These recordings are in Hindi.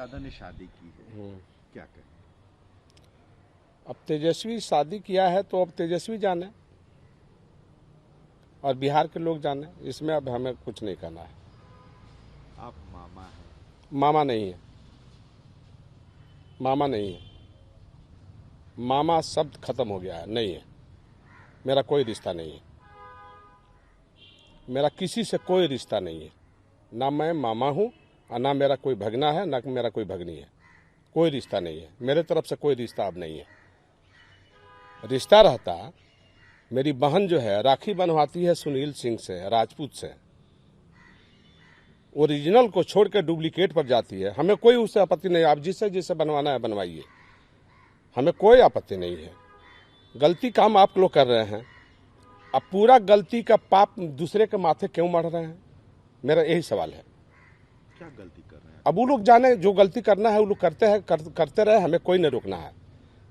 यादव ने शादी की है, क्या कहें? अब तेजस्वी शादी किया है तो अब तेजस्वी जाने और बिहार के लोग जाने, इसमें अब हमें कुछ नहीं करना है। आप मामा हैं? मामा नहीं है, मामा नहीं है, मामा शब्द खत्म हो गया है, नहीं है। मेरा कोई रिश्ता नहीं है, मेरा किसी से कोई रिश्ता नहीं है। ना मैं मामा हूँ और ना मेरा कोई भगना है, ना मेरा कोई भगनी है। कोई रिश्ता नहीं है, मेरे तरफ से कोई रिश्ता अब नहीं है। रिश्ता रहता, मेरी बहन जो है राखी बनवाती है सुनील सिंह से, राजपूत से, ओरिजिनल को छोड़ के डुप्लीकेट पर जाती है। हमें कोई उससे आपत्ति नहीं, आप जिससे जिससे बनवाना है बनवाइए, हमें कोई आपत्ति नहीं है। गलती काम आप लोग कर रहे हैं, अब पूरा गलती का पाप दूसरे के माथे क्यों मढ़ रहे हैं? मेरा यही सवाल है। क्या गलती कर रहे हैं? अब वो लोग जाने, जो गलती करना है वो लोग करते हैं, करते रहे, हमें कोई नहीं रोकना है।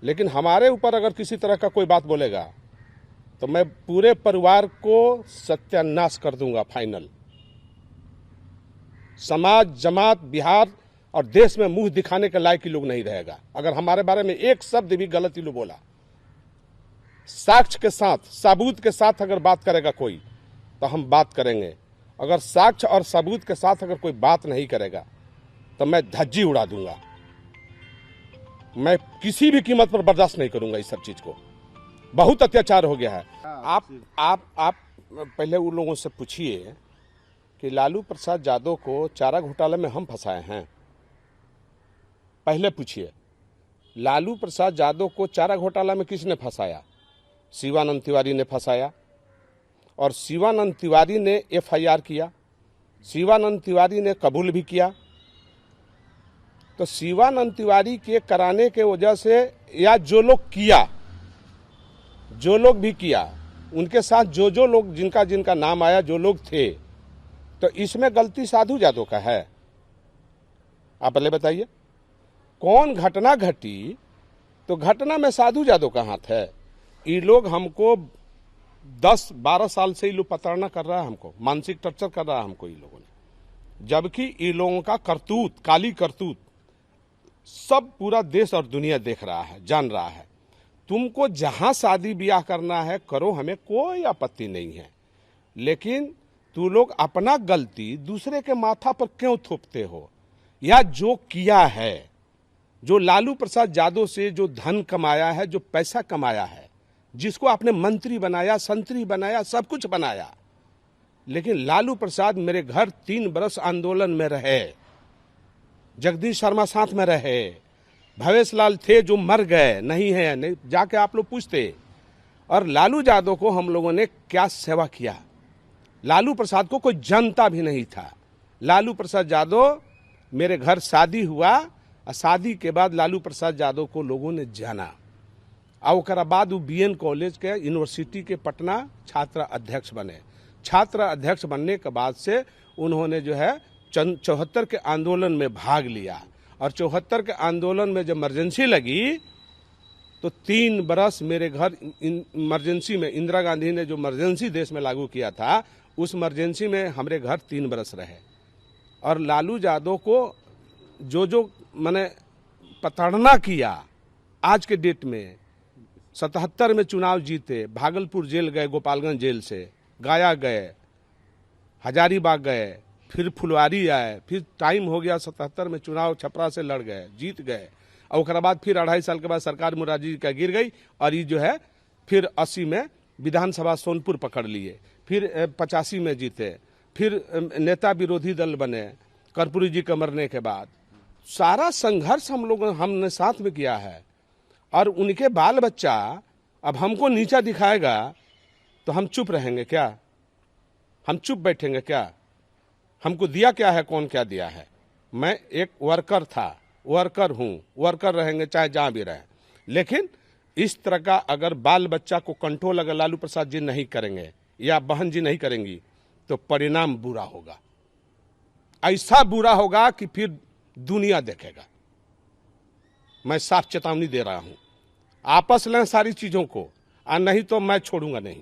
लेकिन हमारे ऊपर अगर किसी तरह का कोई बात बोलेगा तो मैं पूरे परिवार को सत्यानाश कर दूंगा, फाइनल। समाज, जमात, बिहार और देश में मुंह दिखाने के लायक ही लोग नहीं रहेगा अगर हमारे बारे में एक शब्द भी गलत ही लोग बोला। साक्ष्य के साथ, सबूत के साथ अगर बात करेगा कोई तो हम बात करेंगे। अगर साक्ष्य और सबूत के साथ अगर कोई बात नहीं करेगा तो मैं धज्जी उड़ा दूंगा। मैं किसी भी कीमत पर बर्दाश्त नहीं करूंगा इस सब चीज को। बहुत अत्याचार हो गया है। आप पहले उन लोगों से पूछिए कि लालू प्रसाद यादव को चारा घोटाले में हम फंसाए हैं। पहले पूछिए, लालू प्रसाद यादव को चारा घोटाला में किसने फंसाया? शिवानंद तिवारी ने फंसाया, और शिवानंद तिवारी ने एफआईआर किया, शिवानंद तिवारी ने कबूल भी किया। तो शिवानंद तिवारी के कराने के वजह से, या जो लोग किया, जो लोग भी किया, उनके साथ जो लोग, जिनका जिनका नाम आया, जो लोग थे, तो इसमें गलती साधु यादव का है? आप पहले बताइए, कौन घटना घटी तो घटना में साधु यादव का हाथ है? ये लोग हमको 10-12 साल से ये लोग प्रताड़ना कर रहा है, हमको मानसिक टॉर्चर कर रहा है हमको ये लोगों ने। जबकि ये लोगों का करतूत, काली करतूत सब पूरा देश और दुनिया देख रहा है, जान रहा है। तुमको जहां शादी ब्याह करना है करो, हमें कोई आपत्ति नहीं है, लेकिन तू लोग अपना गलती दूसरे के माथा पर क्यों थोपते हो? या जो किया है, जो लालू प्रसाद यादव से जो धन कमाया है, जो पैसा कमाया है, जिसको आपने मंत्री बनाया, संतरी बनाया, सब कुछ बनाया, लेकिन लालू प्रसाद मेरे घर 3 बरस आंदोलन में रहे, जगदीश शर्मा साथ में रहे, भवेश लाल थे जो मर गए, नहीं है, नहीं, जाके आप लोग पूछते। और लालू यादव को हम लोगों ने क्या सेवा किया? लालू प्रसाद को कोई जानता भी नहीं था। लालू प्रसाद यादव, मेरे घर शादी हुआ और शादी के बाद लालू प्रसाद यादव को लोगों ने जाना, और उसके बाद वो बीएन कॉलेज के, यूनिवर्सिटी के पटना छात्र अध्यक्ष बने। छात्र अध्यक्ष बनने के बाद से उन्होंने जो है 74 के आंदोलन में भाग लिया, और 74 के आंदोलन में जब इमरजेंसी लगी तो 3 बरस मेरे घर इमरजेंसी में, इंदिरा गांधी ने जो इमरजेंसी देश में लागू किया था, उस इमरजेंसी में हमारे घर 3 बरस रहे। और लालू यादव को जो मैंने प्रताड़ना किया, आज के डेट में 77 में चुनाव जीते, भागलपुर जेल गए, गोपालगंज जेल से गया गए, हजारीबाग गए, फिर फुलवारी आए, फिर टाइम हो गया 77 में चुनाव छपरा से लड़ गए, जीत गए, और उसके बाद फिर 2.5 साल के बाद सरकार मोरारजी जी का गिर गई, और ये जो है फिर 80 में विधानसभा सोनपुर पकड़ लिए, फिर 85 में जीते, फिर नेता विरोधी दल बने कर्पूरी जी के मरने के बाद। सारा संघर्ष हमने साथ में किया है, और उनके बाल बच्चा अब हमको नीचा दिखाएगा तो हम चुप रहेंगे क्या? हम चुप बैठेंगे क्या? हमको दिया क्या है, कौन क्या दिया है? मैं एक वर्कर था, वर्कर हूं, वर्कर रहेंगे चाहे जहां भी रहे। लेकिन इस तरह का अगर बाल बच्चा को कंट्रोल अगर लालू प्रसाद जी नहीं करेंगे या बहन जी नहीं करेंगी तो परिणाम बुरा होगा, ऐसा बुरा होगा कि फिर दुनिया देखेगा। मैं साफ चेतावनी दे रहा हूं, आपस लें सारी चीजों को, और नहीं तो मैं छोड़ूंगा नहीं।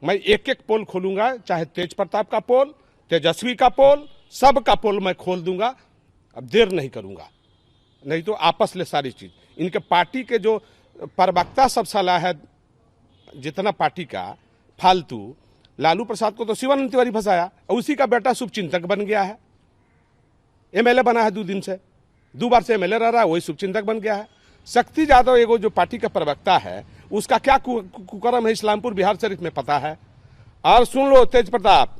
मैं एक एक पोल खोलूंगा, चाहे तेज प्रताप का पोल, तेजस्वी का पोल, सब का पोल मैं खोल दूंगा। अब देर नहीं करूंगा। नहीं तो आपस में सारी चीज। इनके पार्टी के जो प्रवक्ता सब साला है जितना पार्टी का फालतू, लालू प्रसाद को तो शिवानंद तिवारी फंसाया, और उसी का बेटा शुभचिंतक बन गया है, एमएलए बना है 2 दिन से, 2 बार से एमएलए रह रहा है, वही शुभचिंतक बन गया है। शक्ति यादव एगो जो पार्टी का प्रवक्ता है, उसका क्या कुकर्म है इस्लामपुर बिहार शरीफ में पता है। और सुन लो तेज प्रताप,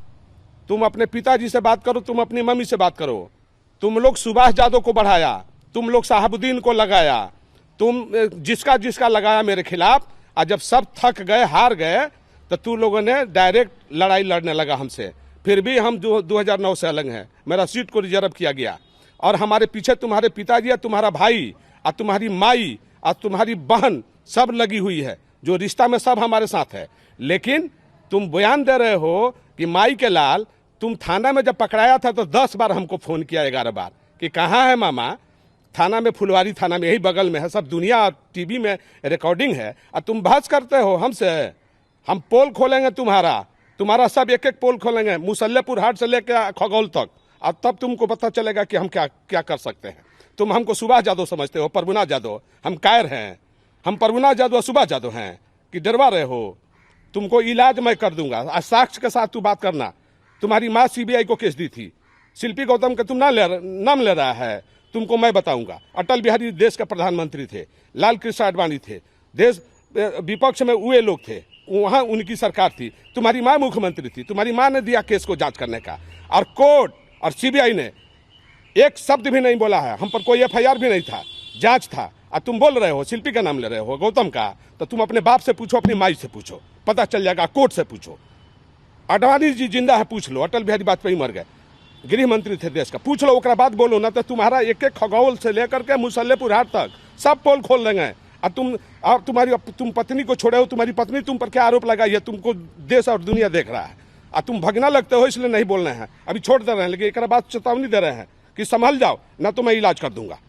तुम अपने पिताजी से बात करो, तुम अपनी मम्मी से बात करो। तुम लोग सुभाष यादव को बढ़ाया, तुम लोग साहबुद्दीन को लगाया, तुम जिसका जिसका लगाया मेरे खिलाफ, और जब सब थक गए हार गए तो तुम लोगों ने डायरेक्ट लड़ाई लड़ने लगा हमसे। फिर भी हम 2009 से अलग हैं, मेरा सीट को रिजर्व किया गया, और हमारे पीछे तुम्हारे पिताजी, तुम्हारा भाई, और तुम्हारी माई, और तुम्हारी बहन सब लगी हुई है, जो रिश्ता में सब हमारे साथ है। लेकिन तुम बयान दे रहे हो कि माई के लाल, तुम थाना में जब पकड़ाया था तो 10 बार हमको फोन किया, 11 बार कि कहाँ है मामा। थाना में, फुलवारी थाना में, यही बगल में है, सब दुनिया टीवी में रिकॉर्डिंग है, और तुम बहस करते हो हमसे। हम पोल खोलेंगे तुम्हारा सब एक एक पोल खोलेंगे, मुसल्लेपुर हाट से लेकर खगौल तक, और तब तुमको पता चलेगा कि हम क्या क्या कर सकते हैं। तुम हमको सुभाष यादव समझते हो, प्रभुनाथ यादव, हम कायर हैं, हम प्रभुनाथ यादव और सुभाष यादव हैं कि डरवा रहे हो। तुमको इलाज मैं कर दूंगा, आज साक्ष्य के साथ तू बात करना। तुम्हारी माँ सीबीआई को केस दी थी, शिल्पी गौतम का तुम नाम ले रहा है, तुमको मैं बताऊंगा। अटल बिहारी देश के प्रधानमंत्री थे, लाल कृष्ण आडवाणी थे, देश विपक्ष में वे लोग थे, वहां उनकी सरकार थी, तुम्हारी माँ मुख्यमंत्री थी, तुम्हारी माँ ने दिया केस को जांच करने का, और कोर्ट और सीबीआई ने एक शब्द भी नहीं बोला है, हम पर कोई एफआईआर भी नहीं था, जांच था। और तुम बोल रहे हो शिल्पी का नाम ले रहे हो, गौतम का, तो तुम अपने बाप से पूछो, अपनी माई से पूछो, पता चल जाएगा, कोर्ट से पूछो। आडवाणी जी जिंदा है, पूछ लो, अटल बिहारी वाजपेयी मर गए, गृह मंत्री थे देश का, पूछ लो, ओकरा बाद बोलो ना, तो तुम्हारा एक एक खगौल से लेकर के मुसल्लेपुर हाट तक सब पोल खोल देंगे। और तुम पत्नी को छोड़े हो, तुम्हारी पत्नी तुम पर क्या आरोप लगाई है, तुमको देश और दुनिया देख रहा है, और तुम भगना लगते हो, इसलिए नहीं बोलना है, अभी छोड़ दे रहे हैं, लेकिन एक बात चेतावनी दे रहे हैं कि संभल जाओ, ना तो मैं इलाज कर दूंगा।